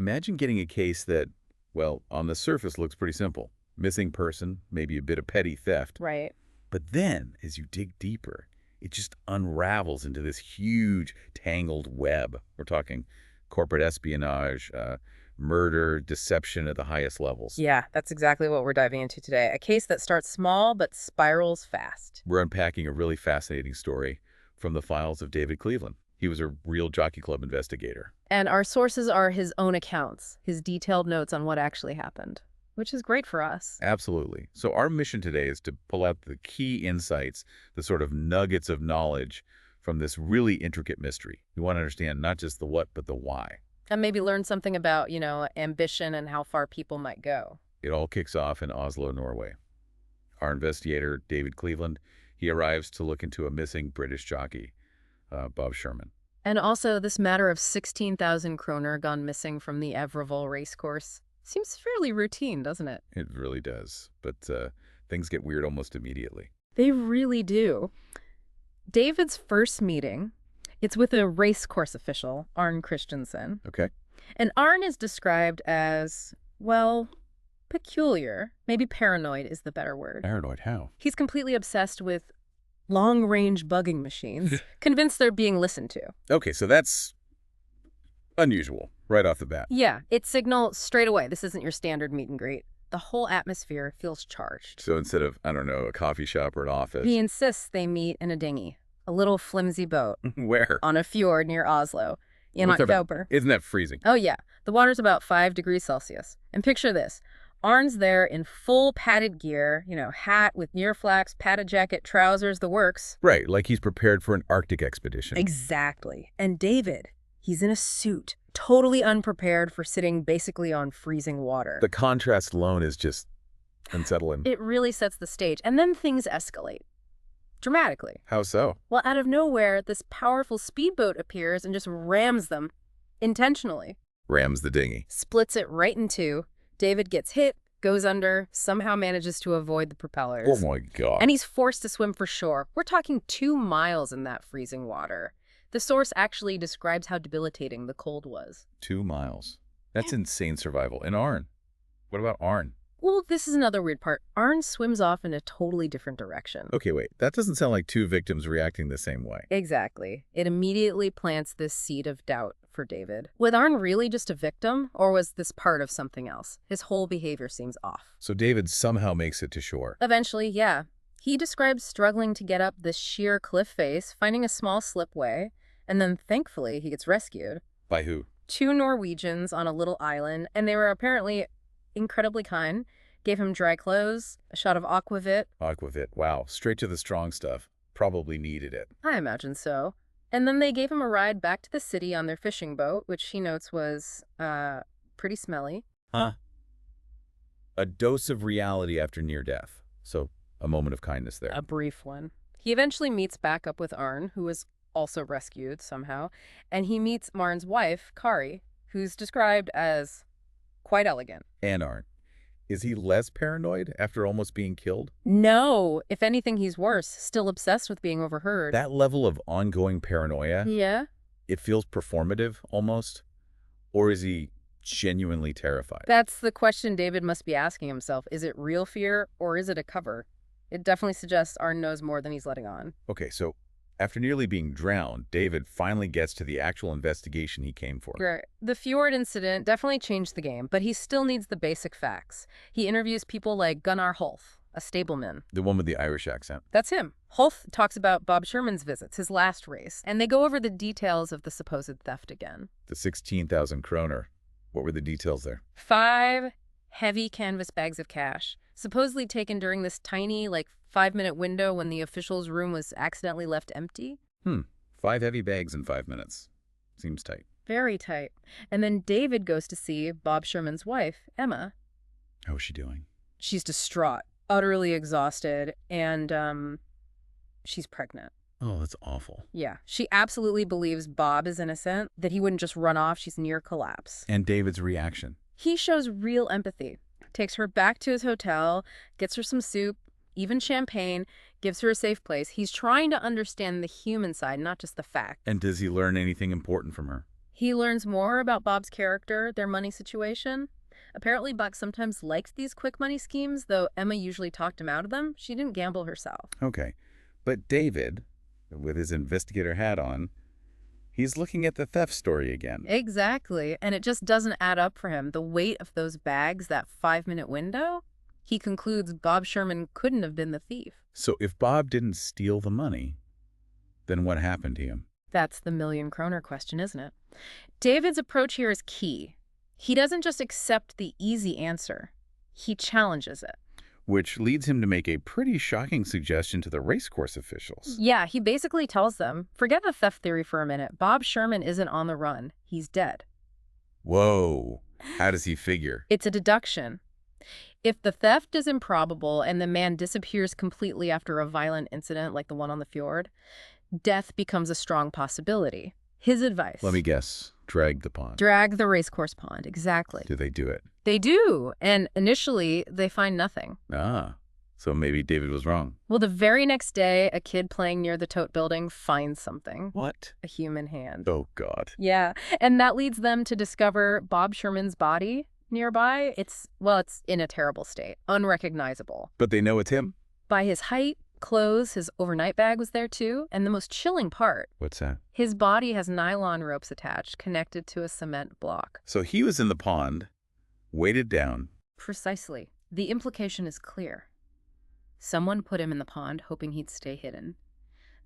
Imagine getting a case that, well, on the surface looks pretty simple. Missing person, maybe a bit of petty theft. Right. But then, as you dig deeper, it just unravels into this huge, tangled web. We're talking corporate espionage, murder, deception at the highest levels. Yeah, that's exactly what we're diving into today. A case that starts small but spirals fast. We're unpacking a really fascinating story from the files of David Cleveland. He was a real Jockey Club investigator. And our sources are his own accounts, his detailed notes on what actually happened, which is great for us. Absolutely. So our mission today is to pull out the key insights, the sort of nuggets of knowledge from this really intricate mystery. We want to understand not just the what, but the why. And maybe learn something about, ambition and how far people might go. It all kicks off in Oslo, Norway. Our investigator, David Cleveland, he arrives to look into a missing British jockey, Bob Sherman. And also this matter of 16,000 kroner gone missing from the Evreville racecourse. Seems fairly routine, doesn't it? It really does. But things get weird almost immediately. They really do. David's first meeting, it's with a racecourse official, Arne Christensen. Okay. And Arne is described as, well, peculiar. Maybe paranoid is the better word. Paranoid, how? He's completely obsessed with long-range bugging machines, convinced they're being listened to. Okay, so that's unusual right off the bat. Yeah, it signals straight away this isn't your standard meet and greet. The whole atmosphere feels charged. So instead of, I don't know, a coffee shop or an office. He insists they meet in a dinghy, a little flimsy boat, Where? on a fjord near Oslo in What's that October. Isn't that freezing? Oh yeah, the water's about 5 degrees Celsius. And picture this. Arne's there in full padded gear, hat with ear flaps, padded jacket, trousers, the works. Right, like he's prepared for an Arctic expedition. Exactly. And David, he's in a suit, totally unprepared for sitting basically on freezing water. The contrast alone is just unsettling. It really sets the stage. And then things escalate. Dramatically. How so? Well, out of nowhere, this powerful speedboat appears and just rams them, intentionally. Rams the dinghy. Splits it right in two. David gets hit, goes under, somehow manages to avoid the propellers. Oh my God. And he's forced to swim for shore. We're talking 2 miles in that freezing water. The source actually describes how debilitating the cold was. 2 miles. That's insane survival. And Arne? What about Arne? Well, this is another weird part. Arne swims off in a totally different direction. Okay, wait. That doesn't sound like 2 victims reacting the same way. Exactly. It immediately plants this seed of doubt for David. Was Arne really just a victim, or was this part of something else? His whole behavior seems off. So David somehow makes it to shore. Eventually, yeah. He describes struggling to get up this sheer cliff face, finding a small slipway, and then thankfully he gets rescued. By who? 2 Norwegians on a little island, and they were apparently incredibly kind. Gave him dry clothes, a shot of aquavit. Aquavit. Wow. Straight to the strong stuff. Probably needed it. I imagine so. And then they gave him a ride back to the city on their fishing boat, which he notes was, pretty smelly. Huh? A dose of reality after near death. So a moment of kindness there. A brief one. He eventually meets back up with Arne, who was also rescued somehow, and he meets Arne's wife, Kari, who's described as quite elegant. And Arne. Is he less paranoid after almost being killed? No. If anything, he's worse. Still obsessed with being overheard. That level of ongoing paranoia, Yeah? it feels performative almost? Or is he genuinely terrified? That's the question David must be asking himself. Is it real fear, or is it a cover? It definitely suggests Arne knows more than he's letting on. Okay, so after nearly being drowned, David finally gets to the actual investigation he came for. Right. The fjord incident definitely changed the game, but he still needs the basic facts. He interviews people like Gunnar Holth, a stableman. The one with the Irish accent. That's him. Holth talks about Bob Sherman's visits, his last race, and they go over the details of the supposed theft again. The 16,000 kroner. What were the details there? 5 heavy canvas bags of cash, supposedly taken during this tiny, 5-minute window when the official's room was accidentally left empty. 5 heavy bags in 5 minutes. Seems tight. Very tight. And then David goes to see Bob Sherman's wife, Emma. How is she doing? She's distraught, utterly exhausted, and she's pregnant. Oh, that's awful. Yeah, she absolutely believes Bob is innocent, that he wouldn't just run off. She's near collapse. And David's reaction? He shows real empathy, takes her back to his hotel, gets her some soup, even champagne, gives her a safe place. He's trying to understand the human side, not just the fact. And does he learn anything important from her? He learns more about Bob's character, their money situation. Apparently, Buck sometimes liked these quick money schemes, though Emma usually talked him out of them. She didn't gamble herself. Okay. But David, with his investigator hat on, he's looking at the theft story again. Exactly, and it just doesn't add up for him. The weight of those bags, that 5-minute window, he concludes Bob Sherman couldn't have been the thief. So if Bob didn't steal the money, then what happened to him? That's the million-kroner question, isn't it? David's approach here is key. He doesn't just accept the easy answer. He challenges it. Which leads him to make a pretty shocking suggestion to the racecourse officials. Yeah, he basically tells them, forget the theft theory for a minute. Bob Sherman isn't on the run. He's dead. Whoa. How does he figure? It's a deduction. If the theft is improbable and the man disappears completely after a violent incident like the one on the fjord, death becomes a strong possibility. His advice. Let me guess. Drag the pond. Drag the racecourse pond, exactly. Do they do it? They do, and initially they find nothing. Ah, so maybe David was wrong. Well, the very next day, a kid playing near the tote building finds something. What? A human hand. Oh, God. Yeah, and that leads them to discover Bob Sherman's body nearby. It's in a terrible state, unrecognizable. But they know it's him? By his height, clothes, his overnight bag was there too, and the most chilling part, What's that? his body has nylon ropes attached, connected to a cement block. So he was in the pond, weighted down. Precisely. The implication is clear. Someone put him in the pond, hoping he'd stay hidden.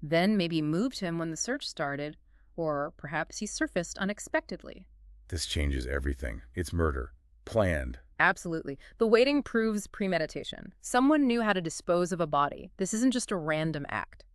Then maybe moved him when the search started, or perhaps he surfaced unexpectedly. This changes everything. It's murder. Planned. Absolutely. The waiting proves premeditation. Someone knew how to dispose of a body. This isn't just a random act.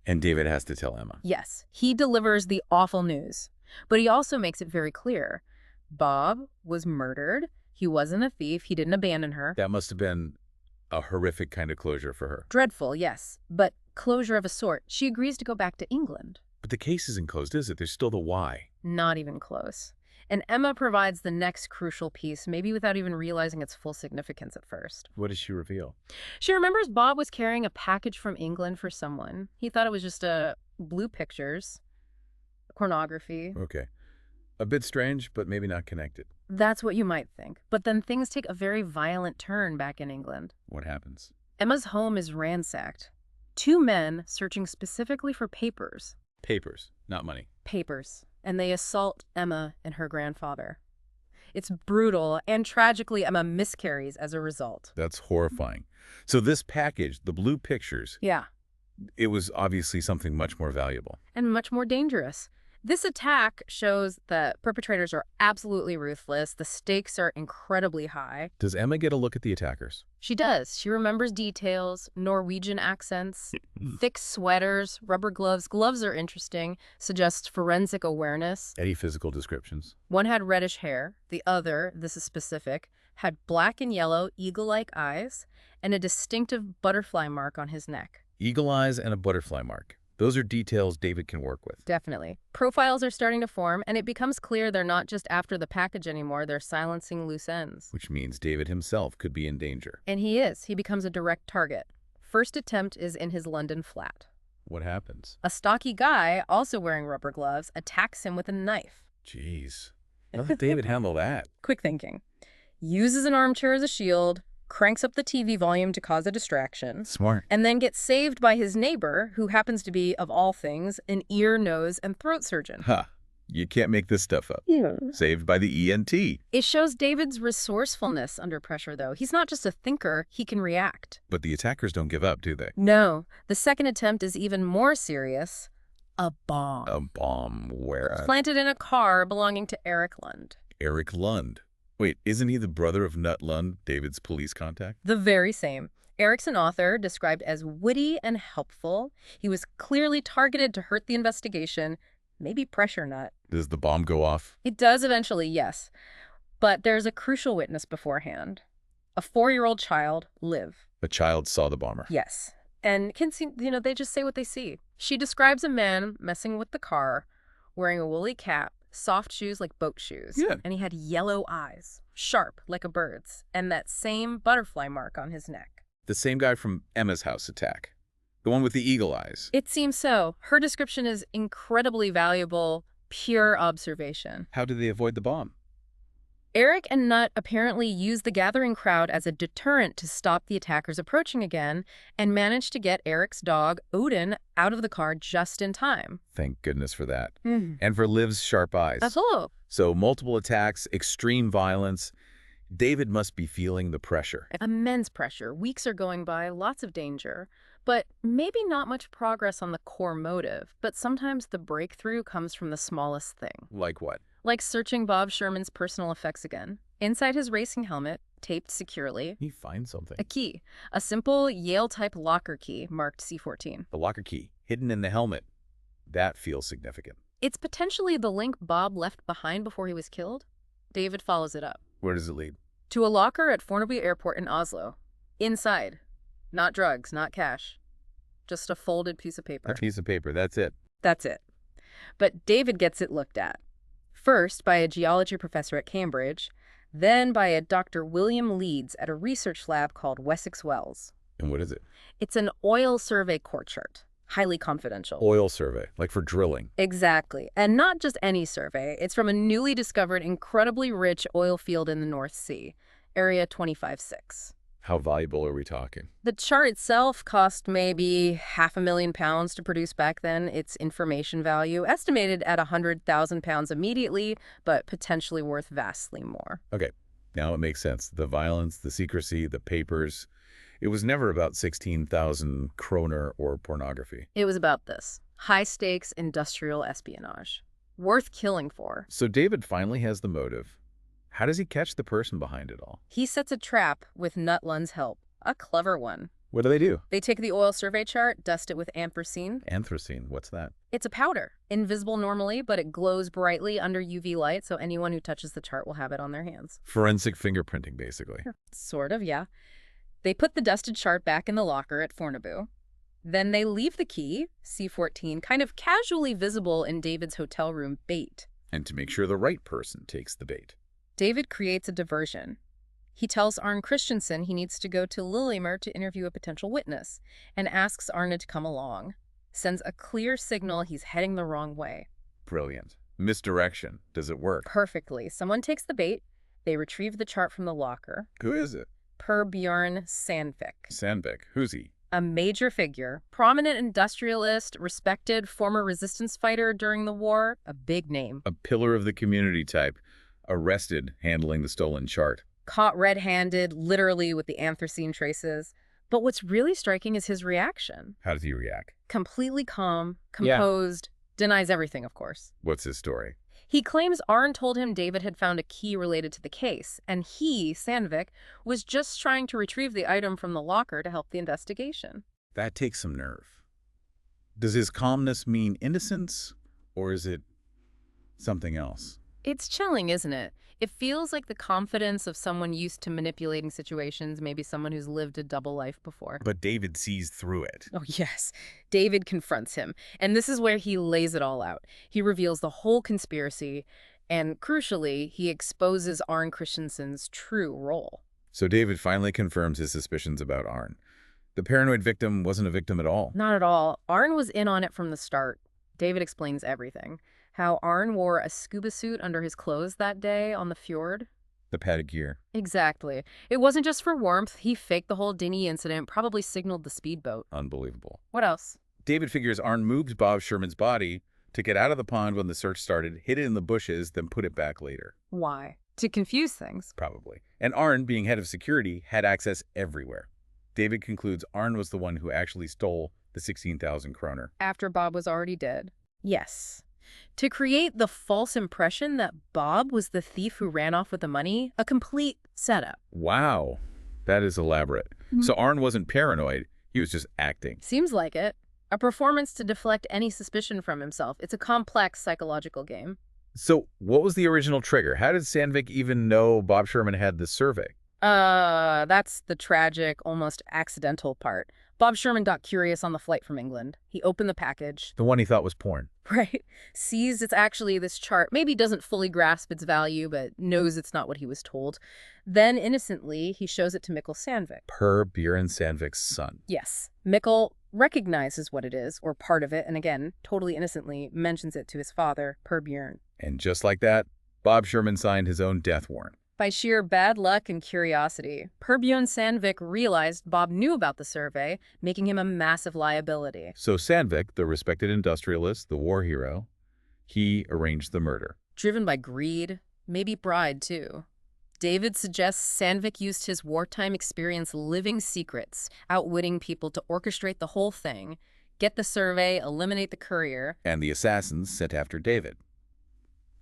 And David has to tell Emma. Yes, he delivers the awful news. But he also makes it very clear. Bob was murdered. He wasn't a thief. He didn't abandon her. That must have been a horrific kind of closure for her. Dreadful, yes. But closure of a sort. She agrees to go back to England. But the case isn't closed, is it? There's still the why. Not even close. And Emma provides the next crucial piece, maybe without even realizing its full significance at first. What does she reveal? She remembers Bob was carrying a package from England for someone. He thought it was just blue pictures, pornography. Okay. A bit strange, but maybe not connected. That's what you might think. But then things take a very violent turn back in England. What happens? Emma's home is ransacked. 2 men searching specifically for papers. Papers, not money. Papers. And they assault Emma and her grandfather. It's brutal, and tragically, Emma miscarries as a result. That's horrifying. So this package, the blue pictures, Yeah. it was obviously something much more valuable. And much more dangerous. This attack shows that perpetrators are absolutely ruthless. The stakes are incredibly high. Does Emma get a look at the attackers? She does. She remembers details, Norwegian accents, thick sweaters, rubber gloves. Gloves are interesting, suggests forensic awareness. Any physical descriptions? One had reddish hair. The other, this is specific, had black and yellow eagle-like eyes and a distinctive butterfly mark on his neck. Eagle eyes and a butterfly mark. Those are details David can work with. Definitely. Profiles are starting to form, and it becomes clear they're not just after the package anymore, they're silencing loose ends. Which means David himself could be in danger. And he is. He becomes a direct target. First attempt is in his London flat. What happens? A stocky guy, also wearing rubber gloves, attacks him with a knife. Jeez. How did David handle that? Quick thinking. Uses an armchair as a shield, cranks up the TV volume to cause a distraction, Smart. and then gets saved by his neighbor, who happens to be, of all things, an ear, nose, and throat surgeon. Huh. You can't make this stuff up. Yeah. Saved by the ENT. It shows David's resourcefulness under pressure, though. He's not just a thinker, he can react. But the attackers don't give up, do they? No. The second attempt is even more serious. A bomb. A bomb where? Planted in a car belonging to Eric Lund. Eric Lund. Wait, isn't he the brother of Nut Lund, David's police contact? The very same. Eric's an author, described as witty and helpful. He was clearly targeted to hurt the investigation, maybe pressure Nut. Does the bomb go off? It does eventually, yes. But there's a crucial witness beforehand. A 4-year-old child, Liv. A child saw the bomber. Yes. And can see, they just say what they see. She describes a man messing with the car, wearing a woolly cap, soft shoes like boat shoes. Yeah. And he had yellow eyes, sharp like a bird's, and that same butterfly mark on his neck. The same guy from Emma's house attack. The one with the eagle eyes. It seems so. Her description is incredibly valuable, Pure observation. How did they avoid the bomb? Eric and Nutt apparently used the gathering crowd as a deterrent to stop the attackers approaching again and managed to get Eric's dog, Odin, out of the car just in time. Thank goodness for that. And for Liv's sharp eyes. Absolutely. So multiple attacks, extreme violence. David must be feeling the pressure. Immense pressure. Weeks are going by, lots of danger. But maybe not much progress on the core motive. But sometimes the breakthrough comes from the smallest thing. Like what? Like searching Bob Sherman's personal effects again. Inside his racing helmet, taped securely, He finds something. a key. A simple Yale-type locker key marked C14. The locker key, hidden in the helmet. That feels significant. It's potentially the link Bob left behind before he was killed. David follows it up. Where does it lead? To a locker at Fornebu Airport in Oslo. Inside. Not drugs, not cash. Just a folded piece of paper. A piece of paper, that's it. That's it. But David gets it looked at. First by a geology professor at Cambridge, then by a Dr. William Leeds at a research lab called Wessex Wells. And what is it? It's an oil survey core chart. Highly confidential. Oil survey, like for drilling. Exactly. And not just any survey. It's from a newly discovered, incredibly rich oil field in the North Sea, Area 25-6. How valuable are we talking? The chart itself cost maybe £500,000 to produce back then. Its information value estimated at £100,000 immediately, but potentially worth vastly more. Okay, now it makes sense. The violence, the secrecy, the papers. It was never about 16,000 kroner or pornography. It was about this. High-stakes industrial espionage. Worth killing for. So David finally has the motive. How does he catch the person behind it all? He sets a trap with Nutlund's help. A clever one. What do? They take the oil survey chart, dust it with anthracene. Anthracene, what's that? It's a powder. Invisible normally, but it glows brightly under UV light, so anyone who touches the chart will have it on their hands. Forensic fingerprinting, basically. Sort of, yeah. They put the dusted chart back in the locker at Fornebu. Then they leave the key, C14, kind of casually visible in David's hotel room bait. And to make sure the right person takes the bait. David creates a diversion. He tells Arne Christensen he needs to go to Lillehammer to interview a potential witness and asks Arne to come along. Sends a clear signal he's heading the wrong way. Brilliant. Misdirection. Does it work? Perfectly. Someone takes the bait. They retrieve the chart from the locker. Who is it? Per Bjorn Sandvik. Sandvik. Who's he? A major figure, prominent industrialist, respected former resistance fighter during the war, a big name. A pillar of the community type. Arrested handling the stolen chart. Caught red-handed, literally with the anthracene traces. But what's really striking is his reaction. How does he react? Completely calm, composed, denies everything, of course. What's his story? He claims Arne told him David had found a key related to the case, and he, Sandvik, was just trying to retrieve the item from the locker to help the investigation. That takes some nerve. Does his calmness mean innocence, or is it something else? It's chilling, isn't it? It feels like the confidence of someone used to manipulating situations, maybe someone who's lived a double life before. But David sees through it. Oh, yes. David confronts him. And this is where he lays it all out. He reveals the whole conspiracy, and crucially, he exposes Arne Christensen's true role. So David finally confirms his suspicions about Arne. The paranoid victim wasn't a victim at all. Not at all. Arne was in on it from the start. David explains everything. How Arne wore a scuba suit under his clothes that day on the fjord. The padded gear. Exactly. It wasn't just for warmth. He faked the whole dinghy incident, probably signaled the speedboat. Unbelievable. What else? David figures Arne moved Bob Sherman's body to get out of the pond when the search started, hid it in the bushes, then put it back later. Why? To confuse things. Probably. And Arne, being head of security, had access everywhere. David concludes Arne was the one who actually stole the 16,000 kroner. After Bob was already dead. Yes. To create the false impression that Bob was the thief who ran off with the money, a complete setup. Wow. That is elaborate. So Arne wasn't paranoid. He was just acting. Seems like it. A performance to deflect any suspicion from himself. It's a complex psychological game. So what was the original trigger? How did Sandvik even know Bob Sherman had this survey? That's the tragic, almost accidental part. Bob Sherman got curious on the flight from England. He opened the package. The one he thought was porn. Right. Sees it's actually this chart. Maybe doesn't fully grasp its value, but knows it's not what he was told. Then, innocently, he shows it to Mikkel Sandvik. Per Bjorn Sandvik's son. Yes. Mikkel, recognizes what it is, or part of it, and again, totally innocently, mentions it to his father, Per Bjorn. And just like that, Bob Sherman signed his own death warrant. By sheer bad luck and curiosity, Per Bjorn Sandvik realized Bob knew about the survey, making him a massive liability. So Sandvik, the respected industrialist, the war hero, he arranged the murder. Driven by greed, maybe pride too. David suggests Sandvik used his wartime experience living secrets, outwitting people to orchestrate the whole thing, get the survey, eliminate the courier. And the assassins sent after David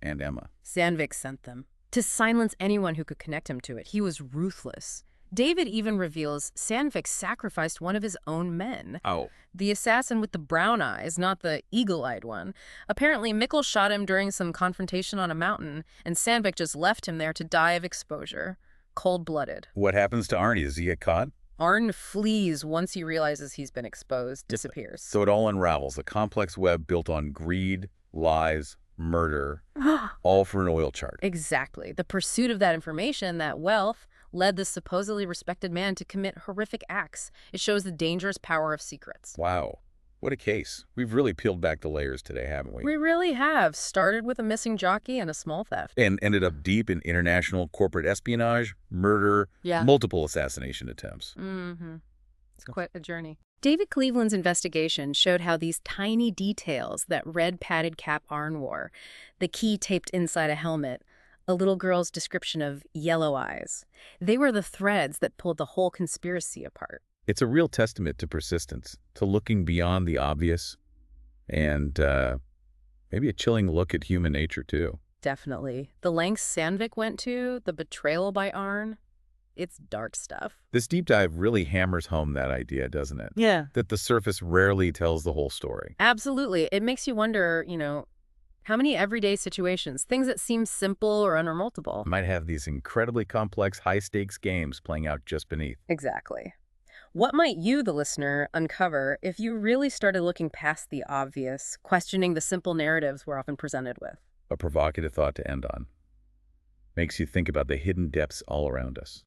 and Emma. Sandvik sent them to silence anyone who could connect him to it. He was ruthless. David even reveals Sandvik sacrificed one of his own men. Oh. The assassin with the brown eyes, not the eagle-eyed one. Apparently, Mikkel shot him during some confrontation on a mountain, and Sandvik just left him there to die of exposure. Cold-blooded. What happens to Arnie? Does he get caught? Arn flees once he realizes he's been exposed, disappears. So it all unravels, a complex web built on greed, lies, murder, all for an oil chart. Exactly. The pursuit of that information, that wealth, led this supposedly respected man to commit horrific acts. It shows the dangerous power of secrets. Wow. What a case. We've really peeled back the layers today, haven't we? We really have. Started with a missing jockey and a small theft. And ended up deep in international corporate espionage, murder, multiple assassination attempts. It's quite a journey. David Cleveland's investigation showed how these tiny details, that red padded cap Arn wore, the key taped inside a helmet, a little girl's description of yellow eyes, they were the threads that pulled the whole conspiracy apart. It's a real testament to persistence, to looking beyond the obvious, and maybe a chilling look at human nature, too. Definitely. The lengths Sandvik went to, the betrayal by Arn, it's dark stuff. This deep dive really hammers home that idea, doesn't it? Yeah. That the surface rarely tells the whole story. Absolutely. It makes you wonder, how many everyday situations, things that seem simple or unremarkable, Might have these incredibly complex, high-stakes games playing out just beneath. Exactly. What might you, the listener, uncover if you really started looking past the obvious, questioning the simple narratives we're often presented with? A provocative thought to end on. Makes you think about the hidden depths all around us.